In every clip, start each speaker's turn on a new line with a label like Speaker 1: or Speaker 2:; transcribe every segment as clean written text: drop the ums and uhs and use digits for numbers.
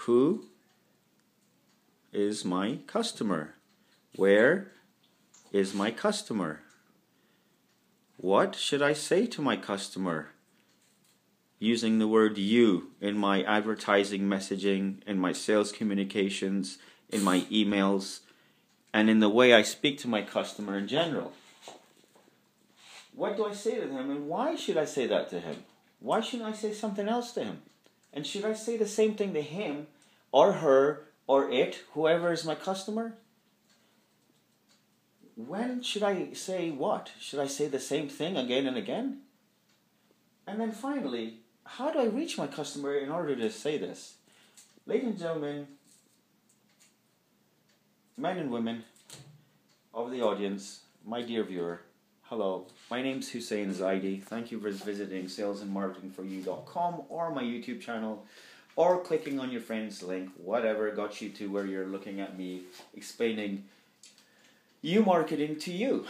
Speaker 1: Who is my customer? Where is my customer? What should I say to my customer? Using the word you in my advertising messaging, in my sales communications, in my emails, and in the way I speak to my customer in general. What do I say to him, and why should I say that to him? Why shouldn't I say something else to him? And should I say the same thing to him or her or it, whoever is my customer? When should I say what? Should I say the same thing again and again? And then finally, how do I reach my customer in order to say this? Ladies and gentlemen, men and women of the audience, my dear viewer, hello. My name's Hussein Zaidi. Thank you for visiting salesandmarketingforyou.com or my YouTube channel, or clicking on your friend's link, whatever got you to where you're looking at me explaining you marketing to you.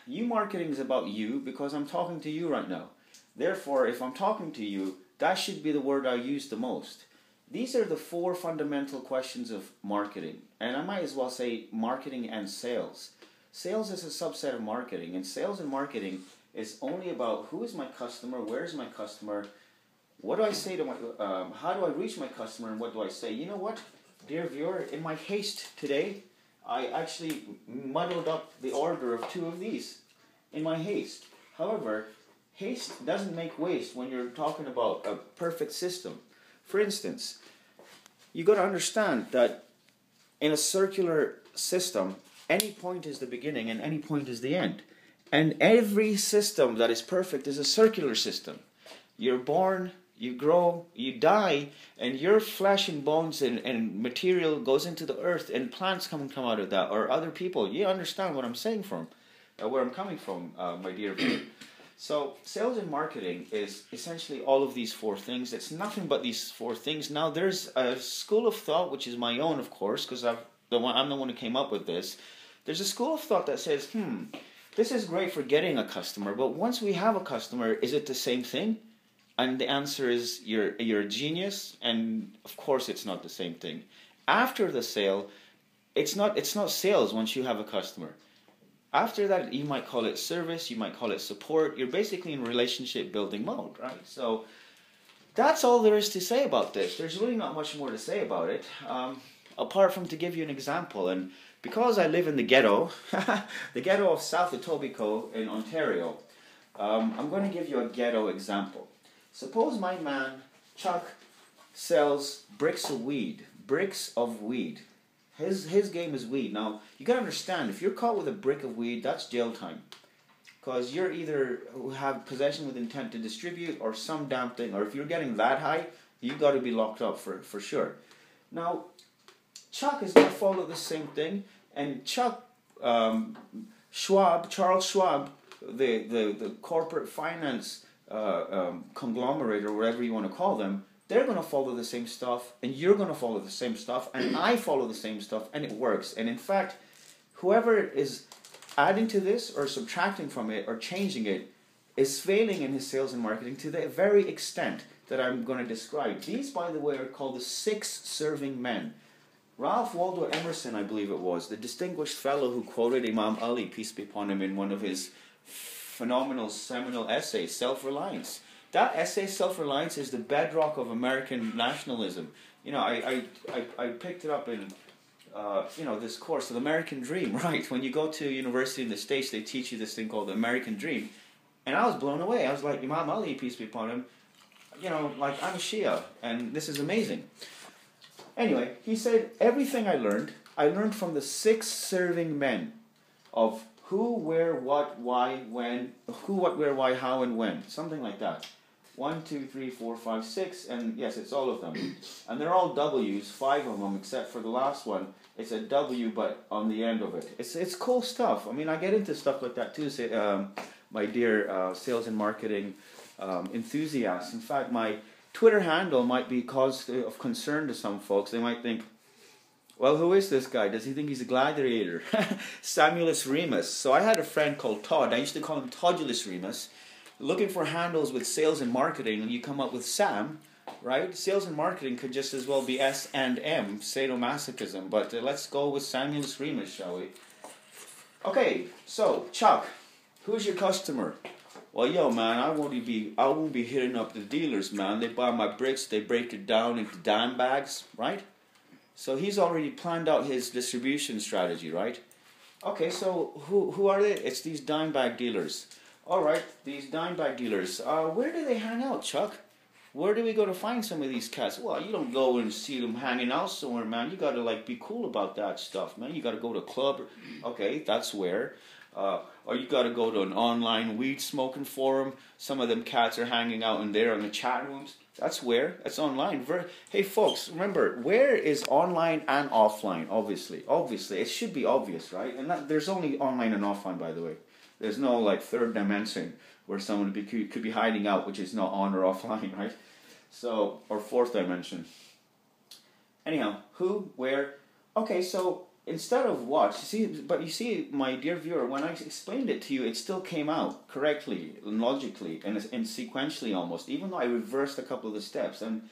Speaker 1: You marketing is about you because I'm talking to you right now. Therefore, if I'm talking to you, that should be the word I use the most. These are the 4 fundamental questions of marketing. And I might as well say marketing and sales. Sales is a subset of marketing. And sales and marketing is only about who is my customer, where is my customer, what do I say to my, how do I reach my customer, and what do I say? You know what, dear viewer, in my haste today, I actually muddled up the order of 2 of these in my haste. However, haste doesn't make waste when you're talking about a perfect system. For instance, you got to understand that in a circular system, any point is the beginning and any point is the end. And every system that is perfect is a circular system. You're born, you grow, you die, and your flesh and bones and material goes into the earth, and plants come out of that, or other people. You understand what I'm saying where I'm coming from, my dear viewer. So sales and marketing is essentially all of these 4 things. It's nothing but these 4 things. Now there's a school of thought, which is my own, of course, because I'm the one who came up with this. There's a school of thought that says, this is great for getting a customer, but once we have a customer, is it the same thing? And the answer is you're a genius, and of course it's not the same thing. After the sale, it's not sales once you have a customer. After that, you might call it service, you might call it support. You're basically in relationship building mode, right? So that's all there is to say about this. There's really not much more to say about it, apart from to give you an example. And because I live in the ghetto, the ghetto of South Etobicoke in Ontario, I'm going to give you a ghetto example. Suppose my man, Chuck, sells bricks of weed. Bricks of weed. His game is weed. Now, you got to understand, if you're caught with a brick of weed, that's jail time. Because you're either have possession with intent to distribute or some damn thing. Or if you're getting that high, you got to be locked up for sure. Now, Chuck is going to follow the same thing. And Chuck, Charles Schwab, the corporate finance conglomerate, or whatever you want to call them, they're going to follow the same stuff, and you're going to follow the same stuff, and I follow the same stuff, and it works. And in fact, whoever is adding to this or subtracting from it or changing it is failing in his sales and marketing to the very extent that I'm going to describe. These, by the way, are called the 6 serving men. Ralph Waldo Emerson, I believe it was, the distinguished fellow who quoted Imam Ali, peace be upon him, in one of his phenomenal seminal essays, Self-Reliance. That essay, Self-Reliance, is the bedrock of American nationalism. You know, I picked it up in, this course, The American Dream, right? When you go to university in the States, they teach you this thing called the American Dream. And I was blown away. I was like, Imam Ali, peace be upon him, I'm a Shia, and this is amazing. Anyway, he said, everything I learned from the 6 serving men of who, where, what, why, when, who, what, where, why, how, and when. Something like that. 1, 2, 3, 4, 5, 6, and yes, it's all of them. And they're all W's, 5 of them, except for the last one. It's a W, but on the end of it. It's cool stuff. I mean, I get into stuff like that too, my dear sales and marketing enthusiasts. In fact, my Twitter handle might be cause of concern to some folks. They might think, well, who is this guy? Does he think he's a gladiator? Samulus Remus. So I had a friend called Todd. I used to call him Toddulus Remus. Looking for handles with sales and marketing, and you come up with Sam, right? Sales and marketing could just as well be S&M, sadomasochism. But let's go with Samuel's Remus, shall we? Okay, so Chuck, who's your customer? Well, yo, man, I won't be hitting up the dealers, man. They buy my bricks, they break it down into dime bags, right? So he's already planned out his distribution strategy, right? Okay, so who are they? It's these dime bag dealers. All right, these dime bag dealers. Where do they hang out, Chuck? Where do we go to find some of these cats? Well, you don't go and see them hanging out somewhere, man. You got to like be cool about that stuff, man. You got to go to a club. Okay, that's where. Or you got to go to an online weed smoking forum. Some of them cats are hanging out in there in the chat rooms. That's where. That's online. Hey, folks, remember, where is online and offline? Obviously, it should be obvious, right? And there's only online and offline, by the way. There's no like third dimension where someone could be hiding out, which is not on or offline, right? So, or fourth dimension. Anyhow, who, where? Okay, so instead of what, you see, my dear viewer, when I explained it to you, it still came out correctly and logically and sequentially almost, even though I reversed a couple of the steps. And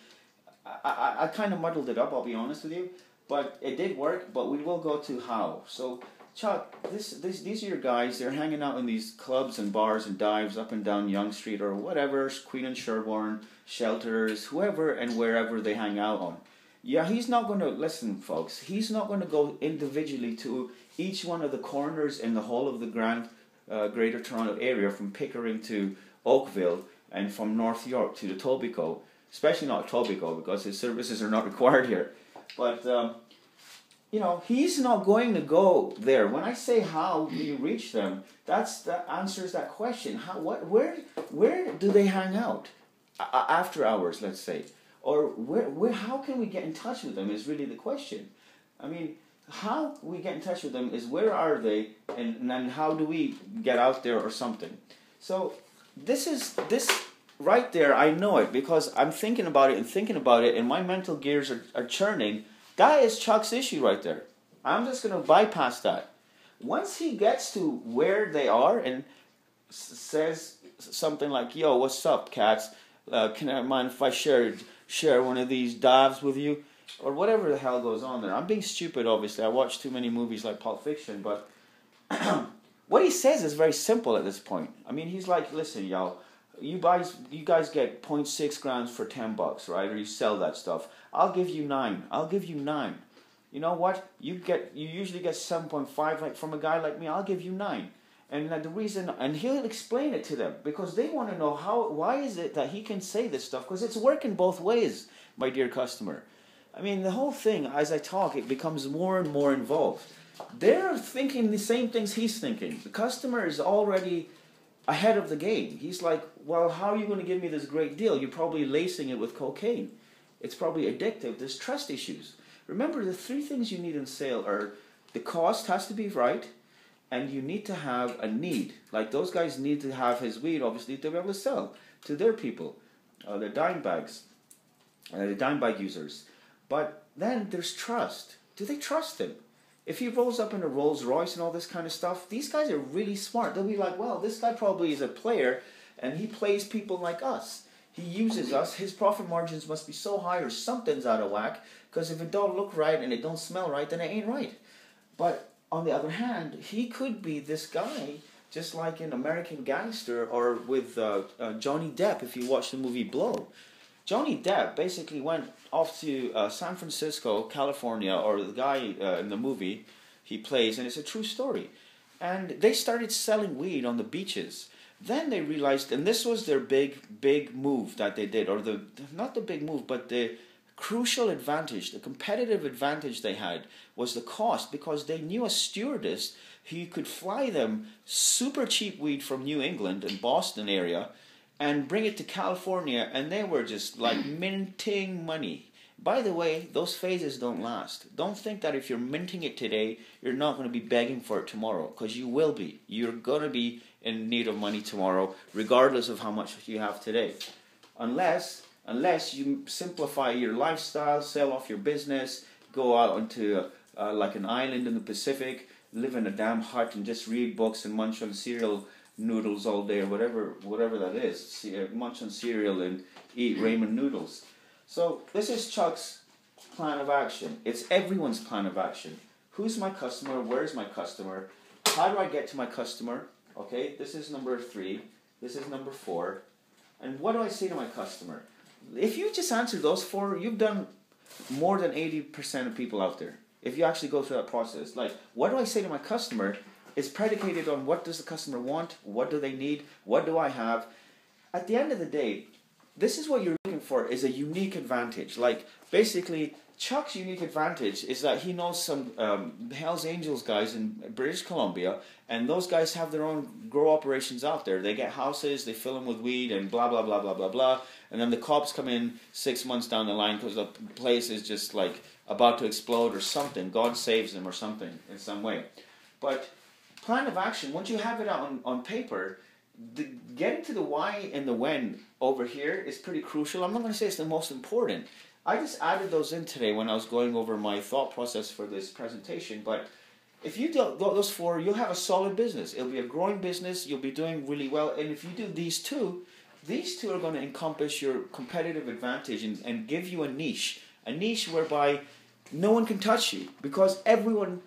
Speaker 1: I kind of muddled it up, I'll be honest with you, but it did work. But we will go to how. So, Chuck, these are your guys. They're hanging out in these clubs and bars and dives up and down Yonge Street or whatever, Queen and Sherborne, Shelters, whoever and wherever they hang out on. Yeah, he's not going to, listen folks, he's not going to go individually to each one of the corners in the whole of the Greater Toronto area, from Pickering to Oakville and from North York to the Etobicoke, especially not Etobicoke because his services are not required here. But, you know, he's not going to go there. When I say how do you reach them, that answers that question. Where do they hang out? After hours, let's say. Or how can we get in touch with them is really the question. I mean, how we get in touch with them is where are they, and then how do we get out there or something. So this right there, I know it because I'm thinking about it and my mental gears are churning. That is Chuck's issue right there. I'm just going to bypass that. Once he gets to where they are and says something like, yo, what's up, cats? Can I mind if I share one of these dives with you? Or whatever the hell goes on there. I'm being stupid, obviously. I watch too many movies like Pulp Fiction, but what he says is very simple at this point. I mean, he's like, listen, y'all, you guys get 0.6 grams for $10, right? Or you sell that stuff. I'll give you 9. I'll give you 9. You know what? You usually get 7.5 like from a guy like me. I'll give you 9. And the reason, and he'll explain it to them because they want to know why is it that he can say this stuff, because it's working both ways, my dear customer. I mean, the whole thing, as I talk, it becomes more and more involved. They're thinking the same things he's thinking. The customer is already ahead of the game. He's like, well, how are you going to give me this great deal? You're probably lacing it with cocaine. It's probably addictive. There's trust issues. Remember, the 3 things you need in sale are the cost has to be right, and you need to have a need. Like those guys need to have his weed, obviously, to be able to sell to their people, their dime bags, the dime bag users. But then there's trust. Do they trust him? If he rolls up in a Rolls Royce and all this kind of stuff, these guys are really smart. They'll be like, well, this guy probably is a player, and he plays people like us. He uses us. His profit margins must be so high or something's out of whack, because if it don't look right and it don't smell right, then it ain't right. But on the other hand, he could be this guy, just like in American Gangster or with Johnny Depp, if you watch the movie Blow. Johnny Depp basically went off to San Francisco, California, or the guy in the movie he plays, and it's a true story. And they started selling weed on the beaches. Then they realized, and this was their big move that they did, or not the big move, but the crucial advantage, the competitive advantage they had was the cost, because they knew a stewardess who could fly them super cheap weed from New England and Boston area and bring it to California, and they were just like minting money. By the way, those phases don't last. Don't think that if you're minting it today, you're not going to be begging for it tomorrow, because you will be. You're going to be in need of money tomorrow, regardless of how much you have today. Unless you simplify your lifestyle, sell off your business, go out onto like an island in the Pacific, live in a damn hut and just read books and munch on cereal noodles all day, or whatever that is. Munch on cereal and eat ramen noodles. So this is Chuck's plan of action. It's everyone's plan of action. Who's my customer? Where's my customer? How do I get to my customer? Okay, this is number 3. This is number 4. And what do I say to my customer? If you just answer those 4, you've done more than 80% of people out there. If you actually go through that process. Like, what do I say to my customer is predicated on what does the customer want? What do they need? What do I have? At the end of the day, this is what you're looking for, is a unique advantage. Like, basically, Chuck's unique advantage is that he knows some Hells Angels guys in British Columbia, and those guys have their own grow operations out there. They get houses, they fill them with weed, and blah, blah, blah, blah, blah, blah. And then the cops come in 6 months down the line because the place is just like about to explode or something. God saves them or something in some way. But plan of action, once you have it out on paper, getting to the why and the when over here is pretty crucial. I'm not going to say it's the most important. I just added those in today when I was going over my thought process for this presentation. But if you do those 4, you'll have a solid business. It'll be a growing business. You'll be doing really well. And if you do these two are going to encompass your competitive advantage and give you a niche whereby no one can touch you, because anyone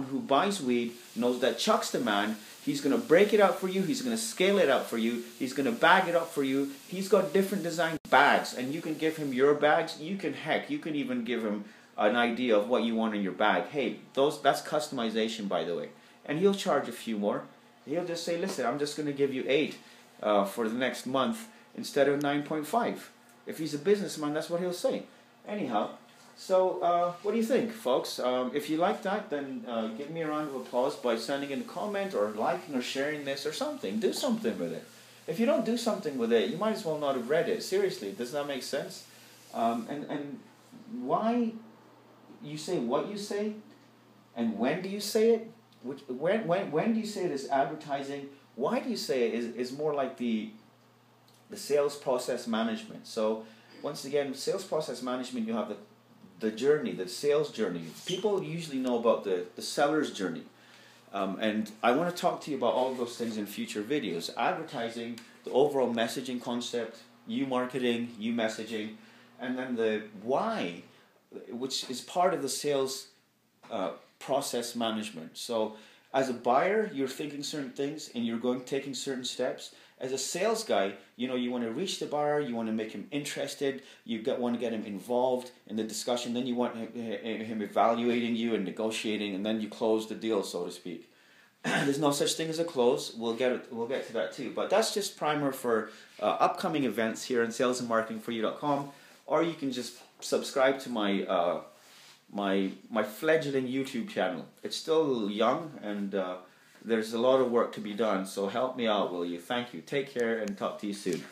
Speaker 1: who buys weed knows that Chuck's the man. He's going to break it out for you. He's going to scale it out for you. He's going to bag it up for you. He's got different design bags, and you can give him your bags. You can even give him an idea of what you want in your bag. Hey, that's customization, by the way. And he'll charge a few more. He'll just say, listen, I'm just going to give you 8 for the next month instead of 9.5. If he's a businessman, that's what he'll say. Anyhow, so what do you think, folks? If you like that, then give me a round of applause by sending in a comment or liking or sharing this or something. Do something with it. If you don't do something with it, you might as well not have read it. Seriously, does that make sense? And why you say what you say, and when do you say it? When do you say it is advertising? Why do you say it is more like the sales process management. So once again, sales process management, you have the journey, the sales journey. People usually know about the seller's journey. And I want to talk to you about all of those things in future videos. Advertising, the overall messaging concept, you marketing, you messaging, and then the why, which is part of the sales process management. So as a buyer, you're thinking certain things and you're taking certain steps. As a sales guy, you want to reach the buyer, you want to make him interested, want to get him involved in the discussion, then you want him evaluating you and negotiating, and then you close the deal, so to speak. There's no such thing as a close. We'll get to that too. But that's just primer for upcoming events here on salesandmarketingforyou.com, or you can just subscribe to my my fledgling YouTube channel. It's still young, and there's a lot of work to be done, so help me out, will you? Thank you. Take care and talk to you soon.